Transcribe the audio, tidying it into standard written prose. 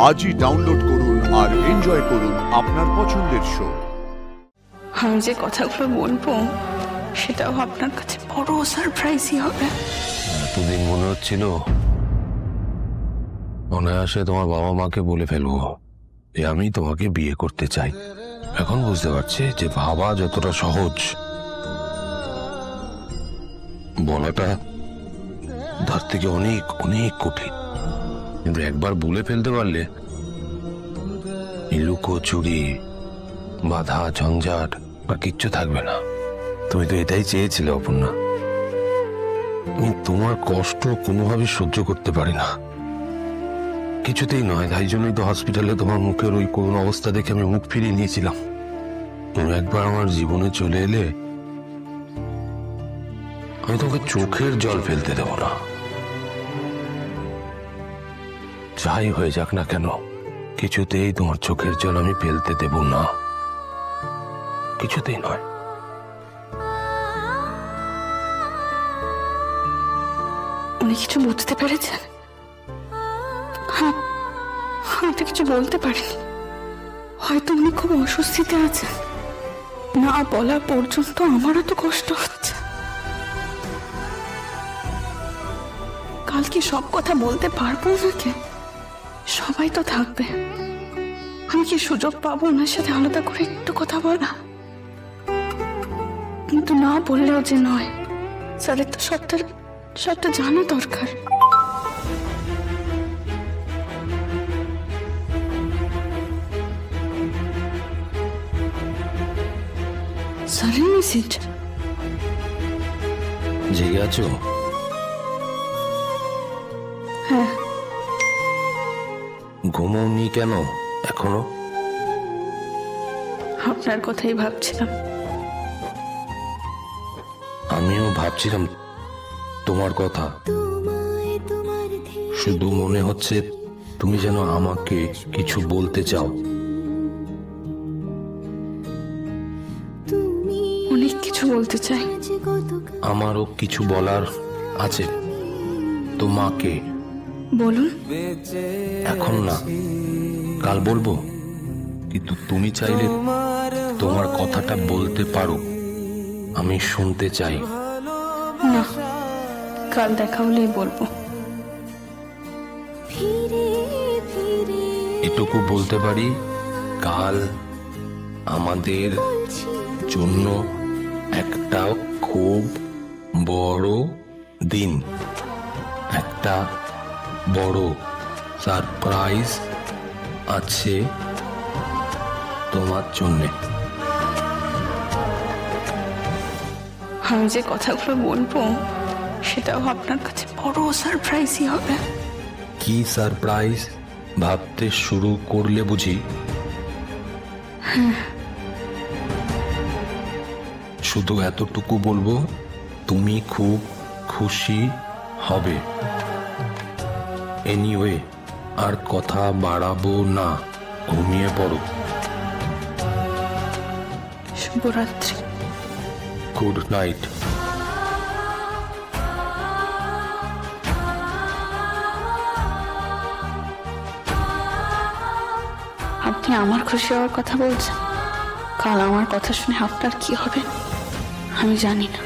আজই ডাউনলোড করুন আর এনজয় করুন আপনার পছন্দের শো। আমি যে কথাগুলো বলবো সেটাও আপনার কাছে বড় সারপ্রাইজই হবে। এতদিন মনে হচ্ছিল অনায়াসে তোমার বাবা মাকে বলে ফেলবো যে আমি তোমাকে বিয়ে করতে চাই। এখন বুঝতে পারছি যে ভাবা যতটা সহজ, বলাটা তার থেকে অনেক অনেক কঠিন। কিন্তু একবার বলে ফেলতে পারলে লুকোচুরি, বাধা, ঝঞ্ঝাট আর কিচ্ছু থাকবে না। তুমি তো এটাই চেয়েছিলে অপর্ণা। আমি তোমার কষ্ট কোনোভাবে সহ্য করতে পারি না, কিছুতেই নয়। তাই জন্যই তো হসপিটালে তোমার মুখের ওই করুণ অবস্থা দেখে আমি মুখ ফিরিয়ে নিয়েছিলাম। তুমি একবার আমার জীবনে চলে এলে আমি তোমাকে চোখের জল ফেলতে দেব না। যাই হয়ে যাক না কেন, কিছুতেই তোমার চোখের জল আমি ফেলতে দেব না, কিছুতেই নয়। উনি কিছু বুঝতে পেরেছেন? হ্যাঁ, আমি তো কিছু বলতে পারিনি। হয়তো উনি খুব অস্বস্তিতে আছেন। না বলা পর্যন্ত আমারও তো কষ্ট হচ্ছে। কালকে সব কথা বলতে পারবো নাকি? সবাই তো থাকবে। আমি কি সুযোগ পাবো ওনার সাথে আলাদা করে একটু কথা বলা? কিন্তু না বললেও যে নয়, স্যারের তো সবটা জানা দরকার। স্যারের মেসেজ। জেগে আছো? হ্যাঁ। ঘুমোওনি কেন এখনো? আপনার কথাই ভাবছিলাম। আমিও ভাবছিলাম তোমার কথা। শুধু মনে হচ্ছে তুমি যেন আমাকে কিছু বলতে চাও। অনেক কিছু বলতে চাই। আমারও কিছু বলার আছে তোমাকে। বলুন। এখন না, কাল বলবো। কিন্তু তুমি চাইলে তোমার কথাটা বলতে পারো, আমি শুনতে চাই। না, কাল দেখা হলেই বলবো। এটুকু বলতে পারি, কাল আমাদের জন্য একটা খুব বড় দিন, একটা বড় সারপ্রাইজ আছে তোমার জন্যে। আমি যে কথাগুলো বলবো সেটাও আপনার কাছে বড় সারপ্রাইজই হবে। কি সারপ্রাইজ ভাবতে শুরু করলে বুঝি? শুধু এতটুকু বলবো, তুমি খুব খুশি হবে। এনিওয়ে, আর কথা বাড়াবো না, ঘুমিয়ে পড়ো। শুভরাত্রি। Good night. আপনি আমার খুশি হওয়ার কথা বলছেন। কাল আমার কথা শুনে আপনার কি হবে আমি জানি না।